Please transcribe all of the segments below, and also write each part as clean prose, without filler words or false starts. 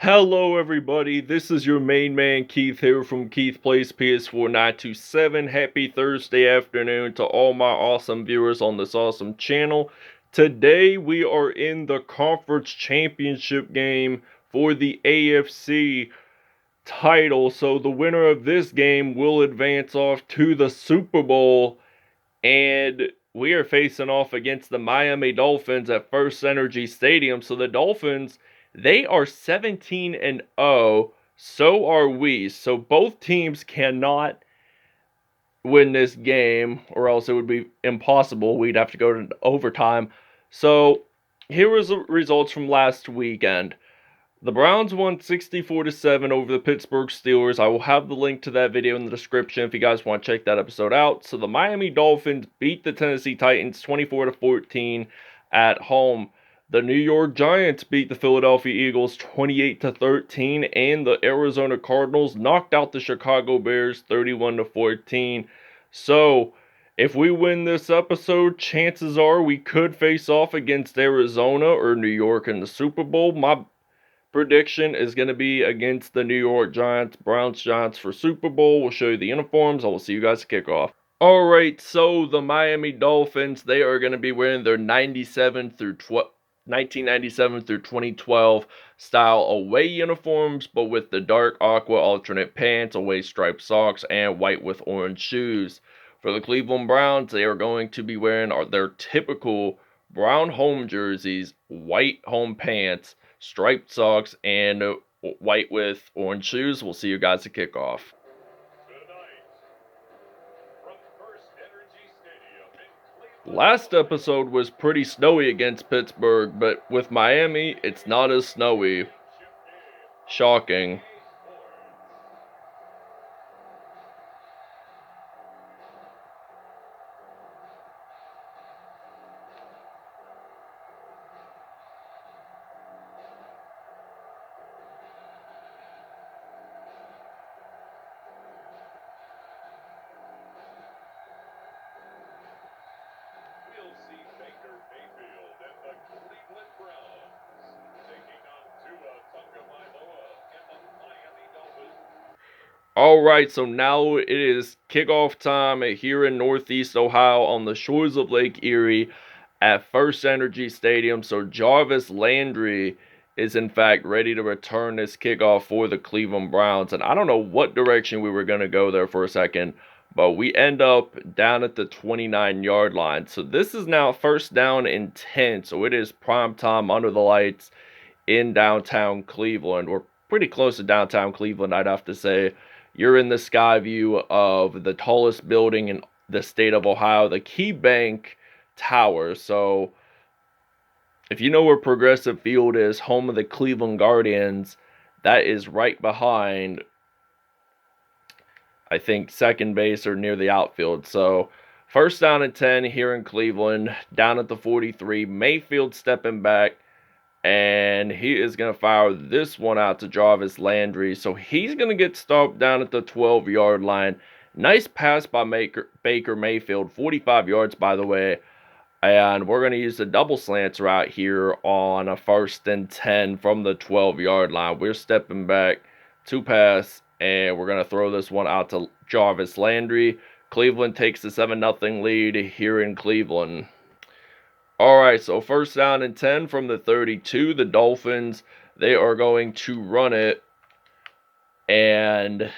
Hello everybody, this is your main man Keith here from Keith Plays PS4 927. Happy Thursday afternoon to all my awesome viewers on this awesome channel. Today we are in the conference championship game for the AFC title. So the winner of this game will advance off to the Super Bowl, and we are facing off against the Miami Dolphins at First Energy Stadium. So the Dolphins, they are 17-0, so are we. So both teams cannot win this game, or else it would be impossible. We'd have to go to overtime. So here was the results from last weekend. The Browns won 64-7 over the Pittsburgh Steelers. I will have the link to that video in the description if you guys want to check that episode out. So the Miami Dolphins beat the Tennessee Titans 24-14 at home. The New York Giants beat the Philadelphia Eagles 28-13, and the Arizona Cardinals knocked out the Chicago Bears 31-14. So if we win this episode, chances are we could face off against Arizona or New York in the Super Bowl. My prediction is going to be against the New York Giants, Browns Giants for Super Bowl. We'll show you the uniforms. I will see you guys at kickoff. Alright, so the Miami Dolphins, they are going to be wearing their 1997 through 2012 style away uniforms, but with the dark aqua alternate pants, away striped socks, and white with orange shoes. For the Cleveland Browns, they are going to be wearing their typical brown home jerseys, white home pants, striped socks, and white with orange shoes. We'll see you guys at kickoff. Last episode was pretty snowy against Pittsburgh, but with Miami, it's not as snowy. Shocking. Alright, so now it is kickoff time here in Northeast Ohio on the shores of Lake Erie at First Energy Stadium. So Jarvis Landry is in fact ready to return this kickoff for the Cleveland Browns. And I don't know what direction we were going to go there for a second, but we end up down at the 29-yard line. So this is now first down and 10. So it is prime time under the lights in downtown Cleveland. We're pretty close to downtown Cleveland, I'd have to say. You're in the sky view of the tallest building in the state of Ohio, the Key Bank Tower. So if you know where Progressive Field is, home of the Cleveland Guardians, that is right behind, I think, second base or near the outfield. So first down and 10 here in Cleveland, down at the 43. Mayfield stepping back, and he is going to fire this one out to Jarvis Landry. So he's going to get stopped down at the 12-yard line. Nice pass by Baker Mayfield, 45 yards, by the way. And we're going to use the double slants route here on a first and 10 from the 12-yard line. We're stepping back to pass, and we're going to throw this one out to Jarvis Landry. Cleveland takes the 7-0 lead here in Cleveland. Alright, so first down and 10 from the 32. The Dolphins, they are going to run it. And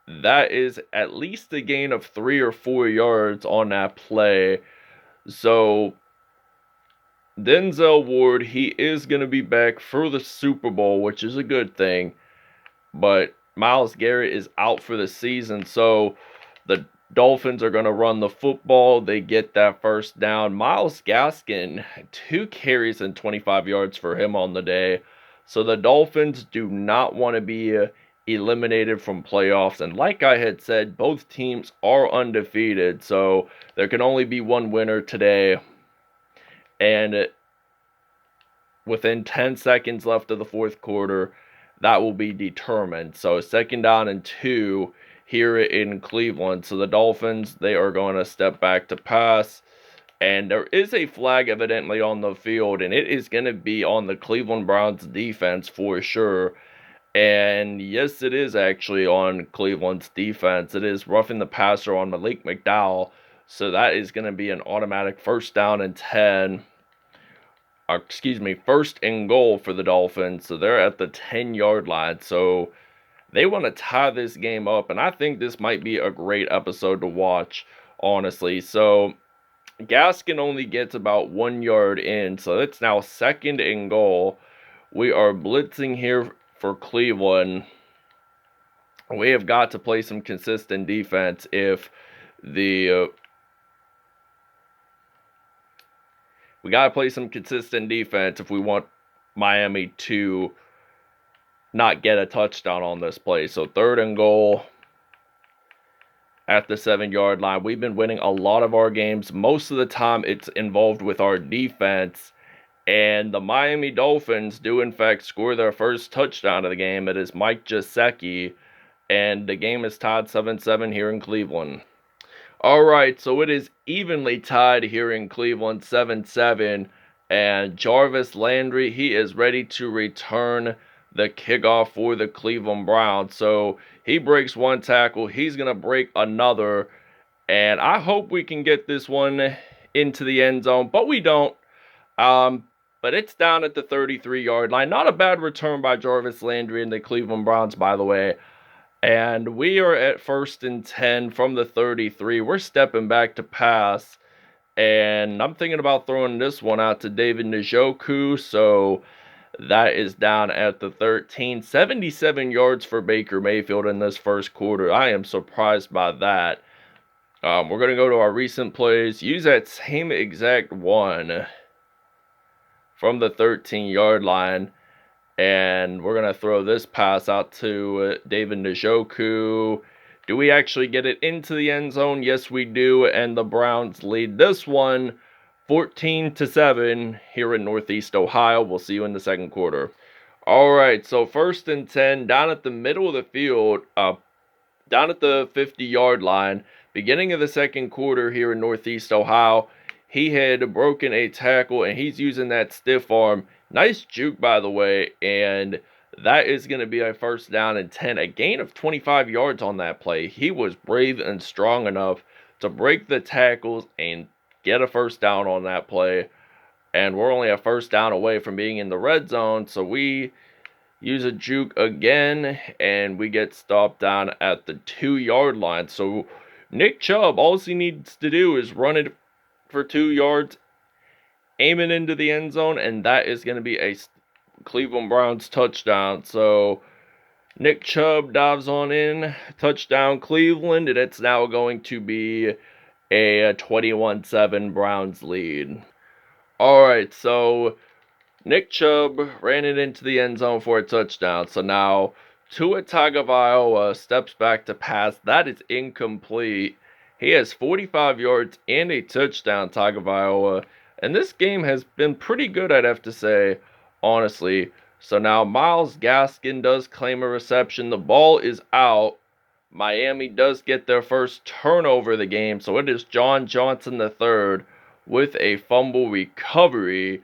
that is at least a gain of 3 or 4 yards on that play. So Denzel Ward, he is going to be back for the Super Bowl, which is a good thing. But Myles Garrett is out for the season, so the Dolphins are going to run the football. They get that first down. Myles Gaskin, 2 carries and 25 yards for him on the day. So the Dolphins do not want to be eliminated from playoffs. And like I had said, both teams are undefeated. So there can only be one winner today. And within 10 seconds left of the fourth quarter, that will be determined. So second down and 2 here in Cleveland. So the Dolphins, they are going to step back to pass. And there is a flag evidently on the field, and it is going to be on the Cleveland Browns defense for sure. And yes, it is actually on Cleveland's defense. It is roughing the passer on Malik McDowell. So that is going to be an automatic first down and 10. First and goal for the Dolphins. So they're at the 10-yard line. So they want to tie this game up. And I think this might be a great episode to watch, honestly. So Gaskin only gets about 1 yard in. So it's now second and goal. We are blitzing here for Cleveland. We have got to play some consistent defense if the we got to play some consistent defense if we want Miami to not get a touchdown on this play. So third and goal at the 7-yard line. We've been winning a lot of our games. Most of the time it's involved with our defense. And the Miami Dolphins do in fact score their first touchdown of the game. It is Mike Gesicki. And the game is tied 7-7 here in Cleveland. Alright, so it is evenly tied here in Cleveland, 7-7. And Jarvis Landry, he is ready to return the kickoff for the Cleveland Browns. So he breaks one tackle. He's going to break another. And I hope we can get this one into the end zone. But we don't. But it's down at the 33-yard line. Not a bad return by Jarvis Landry and the Cleveland Browns, by the way. And we are at first and 10 from the 33. We're stepping back to pass. And I'm thinking about throwing this one out to David Njoku. So that is down at the 13. 77 yards for Baker Mayfield in this first quarter. I am surprised by that. We're going to go to our recent plays. Use that same exact one from the 13-yard line. And we're going to throw this pass out to David Njoku. Do we actually get it into the end zone? Yes, we do. And the Browns lead this one 14-7 here in Northeast Ohio. We'll see you in the second quarter. All right, so first and 10 down at the middle of the field, down at the 50-yard line. Beginning of the second quarter here in Northeast Ohio. He had broken a tackle, and he's using that stiff arm. Nice juke, by the way, and that is going to be a first down and 10. A gain of 25 yards on that play. He was brave and strong enough to break the tackles and get a first down on that play. And we're only a first down away from being in the red zone, so we use a juke again, and we get stopped down at the 2-yard line. So Nick Chubb, all he needs to do is run it for 2 yards, aim it into the end zone, and that is going to be a Cleveland Browns touchdown. So Nick Chubb dives on in, touchdown Cleveland, and it's now going to be a 21-7 Browns lead. Alright, so Nick Chubb ran it into the end zone for a touchdown. So now Tua Tagovailoa steps back to pass. That is incomplete. He has 45 yards and a touchdown, Tagovailoa. And this game has been pretty good, I'd have to say, honestly. So now Myles Gaskin does claim a reception. The ball is out. Miami does get their first turnover of the game. So it is John Johnson III with a fumble recovery.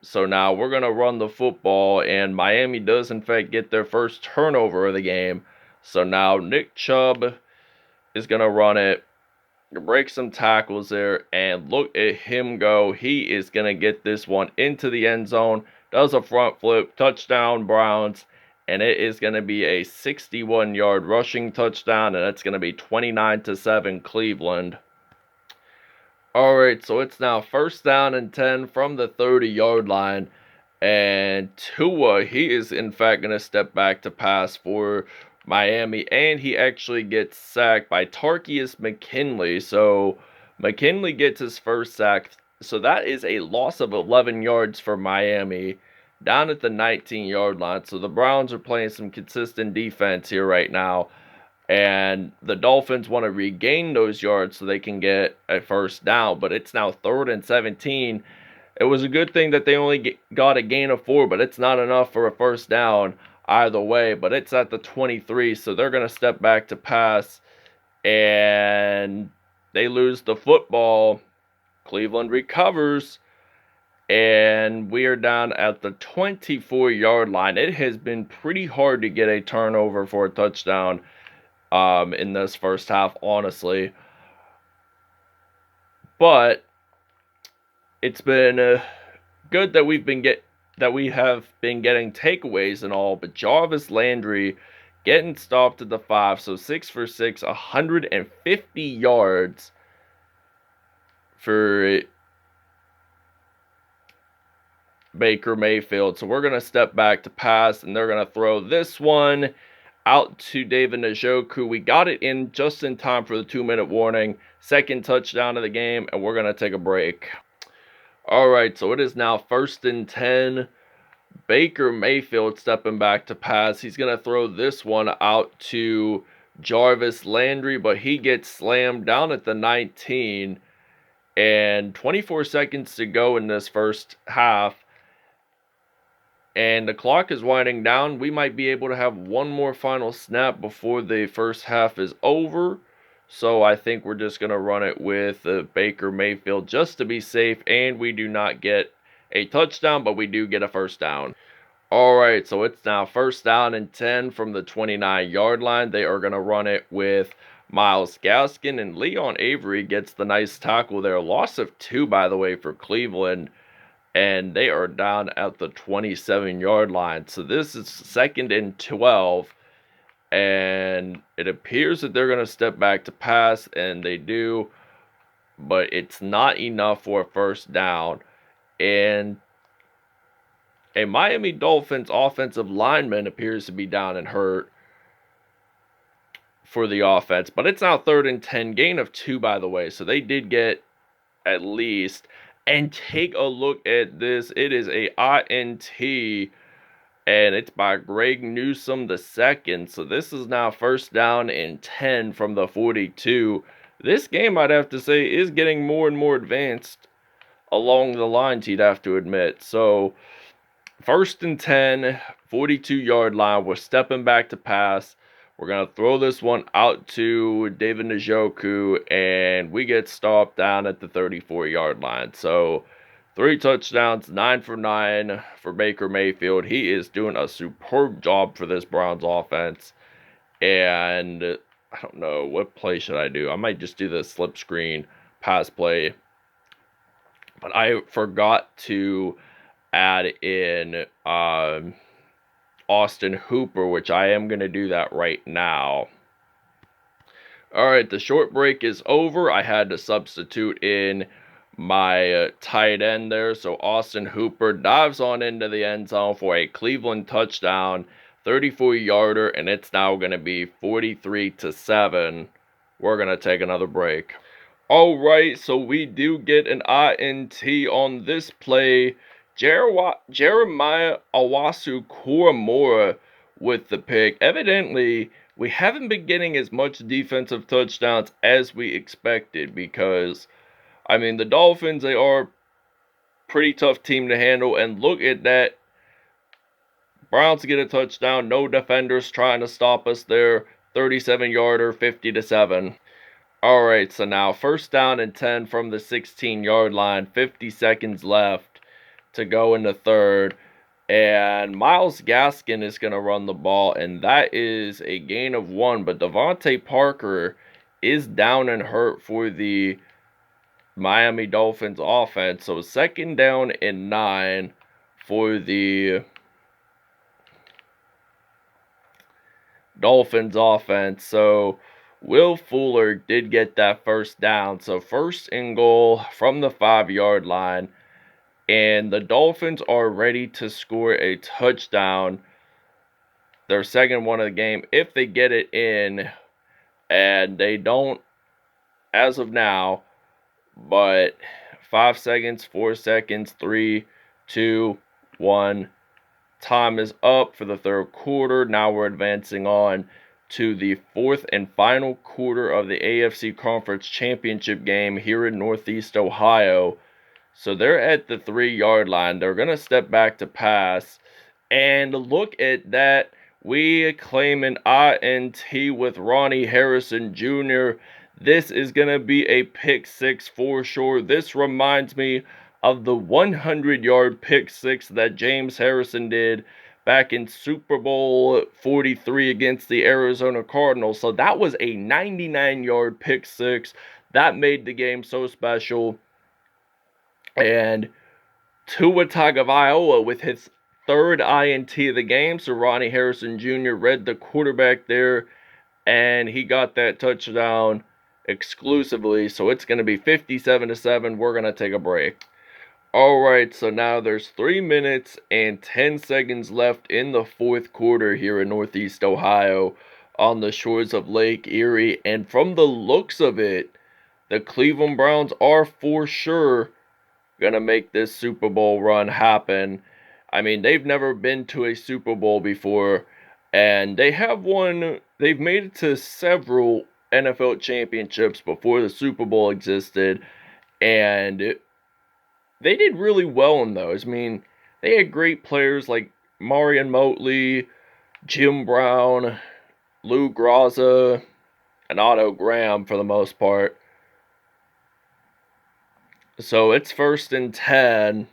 So now we're going to run the football. And Miami does, in fact, get their first turnover of the game. So now Nick Chubb is going to run it. Break some tackles there, and look at him go. He is going to get this one into the end zone. Does a front flip, touchdown Browns, and it is going to be a 61-yard rushing touchdown, and it's going to be 29-7 Cleveland. Alright, so it's now first down and 10 from the 30-yard line, and Tua, he is in fact going to step back to pass for Miami, and he actually gets sacked by Tarkius McKinley. So McKinley gets his first sack. So that is a loss of 11 yards for Miami down at the 19-yard line. So the Browns are playing some consistent defense here right now. And the Dolphins want to regain those yards so they can get a first down. But it's now 3rd and 17. It was a good thing that they only got a gain of 4, but it's not enough for a first down either way. But it's at the 23, so they're going to step back to pass. And they lose the football. Cleveland recovers. And we are down at the 24-yard line. It has been pretty hard to get a turnover for a touchdown in this first half, honestly. But it's been good that we have been getting takeaways and all. But Jarvis Landry getting stopped at the 5, so 6 for 6, 150 yards for Baker Mayfield. So we're going to step back to pass, and they're going to throw this one out to David Njoku. We got it in just in time for the 2-minute warning. Second touchdown of the game, and we're going to take a break. All right, so it is now 1st and 10. Baker Mayfield stepping back to pass. He's going to throw this one out to Jarvis Landry, but he gets slammed down at the 19. And 24 seconds to go in this first half. And the clock is winding down. We might be able to have one more final snap before the first half is over. So I think we're just going to run it with Baker Mayfield just to be safe. And we do not get a touchdown, but we do get a first down. Alright, so it's now 1st down and 10 from the 29-yard line. They are going to run it with Myles Gaskin, and Leon Avery gets the nice tackle there. Loss of 2, by the way, for Cleveland. And they are down at the 27-yard line. So this is 2nd and 12. And it appears that they're going to step back to pass, and they do. But it's not enough for a first down. And a Miami Dolphins offensive lineman appears to be down and hurt for the offense. But it's now 3rd and 10. Gain of 2, by the way. So they did get at least. And take a look at this. It is a INT. And it's by Greg Newsome II. So this is now 1st down and 10 from the 42. This game, I'd have to say, is getting more and more advanced along the lines, you'd have to admit. So 1st and 10, 42-yard line. We're stepping back to pass. We're going to throw this one out to David Njoku, and we get stopped down at the 34-yard line. So 3 touchdowns, 9 for 9 for Baker Mayfield. He is doing a superb job for this Browns offense. And I don't know, what play should I do? I might just do the slip screen pass play. But I forgot to add in Austin Hooper, which I am going to do that right now. Alright, the short break is over. I had to substitute in my tight end there. So Austin Hooper dives on into the end zone for a Cleveland touchdown, 34-yarder, and it's now going to be 43-7. We're going to take another break. Alright, so we do get an INT on this play. Jeremiah Owusu-Koramoah with the pick. Evidently, we haven't been getting as much defensive touchdowns as we expected because, I mean, the Dolphins, they are a pretty tough team to handle. And look at that. Browns get a touchdown. No defenders trying to stop us there. 37-yarder, 50-7. Alright, so now 1st down and 10 from the 16-yard line. 50 seconds left to go in the 3rd, and Myles Gaskin is going to run the ball, and that is a gain of 1, but Devontae Parker is down and hurt for the Miami Dolphins offense, so 2nd down and 9 for the Dolphins offense. So Will Fuller did get that 1st down, so 1st and goal from the 5-yard line. And the Dolphins are ready to score a touchdown, their 2nd one of the game, if they get it in. And they don't as of now. But 5 seconds, 4 seconds, 3, 2, 1. Time is up for the 3rd quarter. Now we're advancing on to the 4th and final quarter of the AFC Conference Championship game here in Northeast Ohio. So they're at the 3-yard line. They're going to step back to pass. And look at that. We claim an INT with Ronnie Harrison Jr. This is going to be a pick 6 for sure. This reminds me of the 100-yard pick six that James Harrison did back in Super Bowl 43 against the Arizona Cardinals. So that was a 99-yard pick six. That made the game so special. And Tua Tagovailoa with his third INT of the game. So Ronnie Harrison Jr. read the quarterback there, and he got that touchdown exclusively. So it's going to be 57-7. We're going to take a break. Alright, so now there's 3 minutes and 10 seconds left in the fourth quarter here in Northeast Ohio on the shores of Lake Erie. And from the looks of it, the Cleveland Browns are for sure going to make this Super Bowl run happen. I mean, they've never been to a Super Bowl before, and they've made it to several NFL championships before the Super Bowl existed, and they did really well in those. I mean, they had great players like Marion Motley, Jim Brown, Lou Graza, and Otto Graham for the most part. So it's 1st and 10,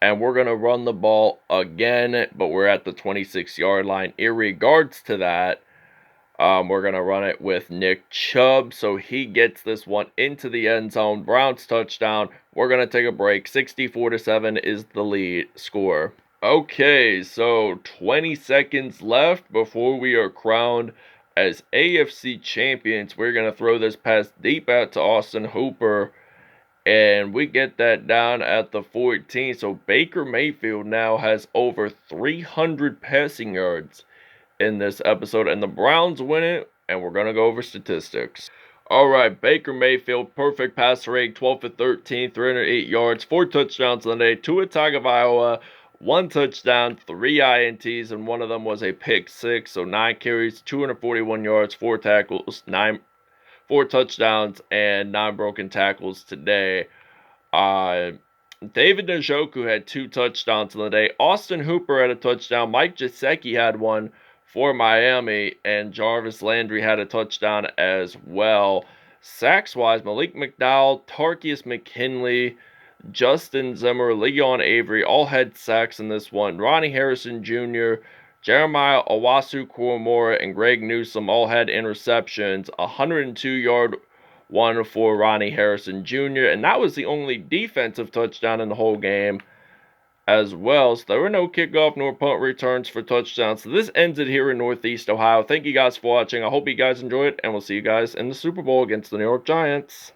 and we're going to run the ball again, but we're at the 26-yard line. In regards to that, we're going to run it with Nick Chubb, so he gets this one into the end zone. Browns touchdown. We're going to take a break. 64-7 is the lead score. Okay, so 20 seconds left before we are crowned as AFC champions. We're going to throw this pass deep out to Austin Hooper, and we get that down at the 14. So Baker Mayfield now has over 300 passing yards in this episode, and the Browns win it, and we're going to go over statistics. Alright, Baker Mayfield, perfect passer rate, 12 for 13, 308 yards, 4 touchdowns on the day. Tua Tagovailoa, 1 touchdown, 3 INTs, and one of them was a pick six. So 9 carries, 241 yards, 4 tackles, 4 touchdowns, and 9 broken tackles today. David Njoku had 2 touchdowns on the day. Austin Hooper had a touchdown. Mike Gesicki had one for Miami, and Jarvis Landry had a touchdown as well. Sacks-wise, Malik McDowell, Tarkius McKinley, Justin Zimmer, Leon Avery all had sacks in this one. Ronnie Harrison Jr., Jeremiah Owusu-Koramoah, and Greg Newsome all had interceptions. 102-yard one for Ronnie Harrison Jr., and that was the only defensive touchdown in the whole game as well. So there were no kickoff nor punt returns for touchdowns. So this ends it here in Northeast Ohio. Thank you guys for watching. I hope you guys enjoyed, and we'll see you guys in the Super Bowl against the New York Giants.